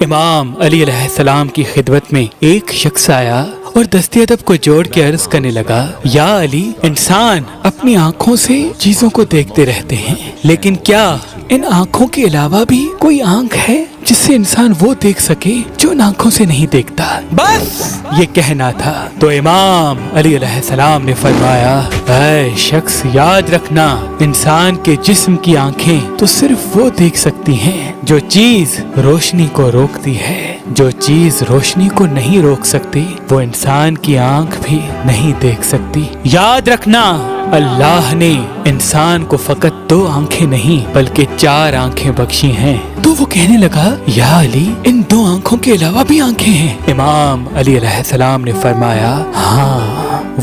امام علی علیہ السلام کی خدمت میں ایک شخص آیا اور دستی ادب کو جوڑ کے عرض کرنے لگا، یا علی، انسان اپنی آنکھوں سے چیزوں کو دیکھتے رہتے ہیں، لیکن کیا ان آنکھوں کے علاوہ بھی کوئی آنکھ ہے جس سے انسان وہ دیکھ سکے جو ان آنکھوں سے نہیں دیکھتا؟ بس یہ کہنا تھا تو امام علی علیہ السلام نے فرمایا، اے شخص، یاد رکھنا، انسان کے جسم کی آنکھیں تو صرف وہ دیکھ سکتی ہیں جو چیز روشنی کو روکتی ہے، جو چیز روشنی کو نہیں روک سکتی وہ انسان کی آنکھ بھی نہیں دیکھ سکتی۔ یاد رکھنا، اللہ نے انسان کو فقط 2 آنکھیں نہیں بلکہ 4 آنکھیں بخشی ہیں۔ تو وہ کہنے لگا، یا علی، ان 2 آنکھوں کے علاوہ بھی آنکھیں ہیں؟ امام علی علیہ السلام نے فرمایا، ہاں،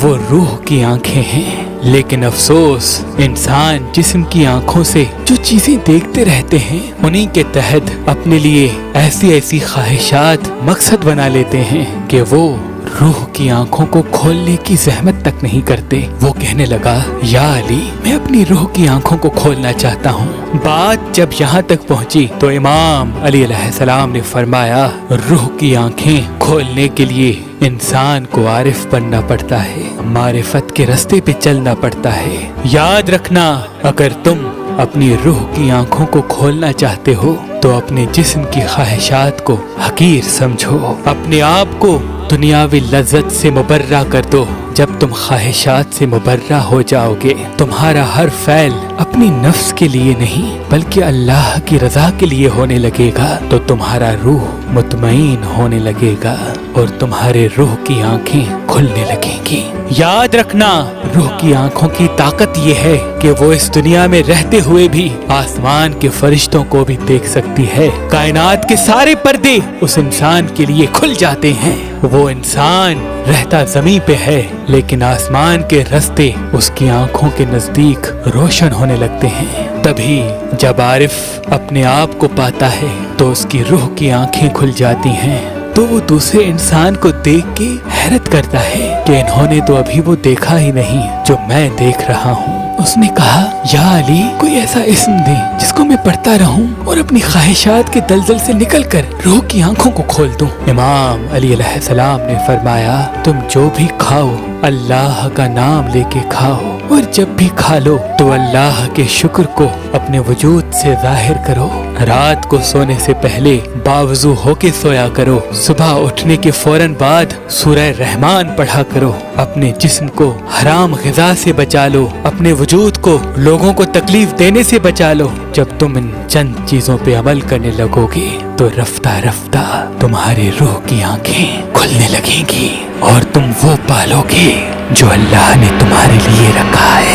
وہ روح کی آنکھیں ہیں، لیکن افسوس، انسان جسم کی آنکھوں سے جو چیزیں دیکھتے رہتے ہیں انہی کے تحت اپنے لیے ایسی خواہشات مقصد بنا لیتے ہیں کہ وہ روح کی آنکھوں کو کھولنے کی زحمت تک نہیں کرتے۔ وہ کہنے لگا، یا علی، میں اپنی روح کی آنکھوں کو کھولنا چاہتا ہوں۔ بات جب یہاں تک پہنچی تو امام علی علیہ السلام نے فرمایا، روح کی آنکھیں کھولنے کے لیے انسان کو عارف بننا پڑتا ہے، معرفت کے راستے پہ چلنا پڑتا ہے۔ یاد رکھنا، اگر تم اپنی روح کی آنکھوں کو کھولنا چاہتے ہو تو اپنے جسم کی خواہشات کو حقیر سمجھو، اپنے آپ کو دنیاوی لذت سے مبرہ کر دو۔ جب تم خواہشات سے مبرہ ہو جاؤ گے، تمہارا ہر فعل اپنی نفس کے لیے نہیں بلکہ اللہ کی رضا کے لیے ہونے لگے گا تو تمہارا روح مطمئن ہونے لگے گا اور تمہارے روح کی آنکھیں کھلنے لگیں گی۔ یاد رکھنا، روح کی آنکھوں کی طاقت یہ ہے کہ وہ اس دنیا میں رہتے ہوئے بھی آسمان کے فرشتوں کو بھی دیکھ سکتی ہے۔ کائنات کے سارے پردے اس انسان کے لیے کھل جاتے ہیں۔ وہ انسان رہتا زمین پہ ہے لیکن آسمان کے راستے اس کی آنکھوں کے نزدیک روشن ہونے لگتے ہیں۔ تبھی جب عارف اپنے آپ کو پاتا ہے تو اس کی روح کی آنکھیں کھل جاتی ہیں، تو وہ دوسرے انسان کو دیکھ کے حیرت کرتا ہے کہ انہوں نے تو ابھی وہ دیکھا ہی نہیں جو میں دیکھ رہا ہوں۔ اس نے کہا، یا علی، کوئی ایسا اسم دے جس کو میں پڑھتا رہوں اور اپنی خواہشات کے دلدل سے نکل کر روح کی آنکھوں کو کھول دوں۔ امام علی علیہ السلام نے فرمایا، تم جو بھی کھاؤ اللہ کا نام لے کے کھاؤ، اور جب بھی کھا لو تو اللہ کے شکر کو اپنے وجود سے ظاہر کرو۔ رات کو سونے سے پہلے باوضو ہو کے سویا کرو، صبح اٹھنے کے فوراً بعد سورہ رحمان پڑھا کرو، اپنے جسم کو حرام غذا سے بچا لو، اپنے وجود کو لوگوں کو تکلیف دینے سے بچا لو۔ جب تم ان چند چیزوں پہ عمل کرنے لگو گے تو رفتہ رفتہ تمہاری روح کی آنکھیں کھلنے لگیں گی اور تم وہ پالو گے جو اللہ نے تمہارے لیے رکھا ہے۔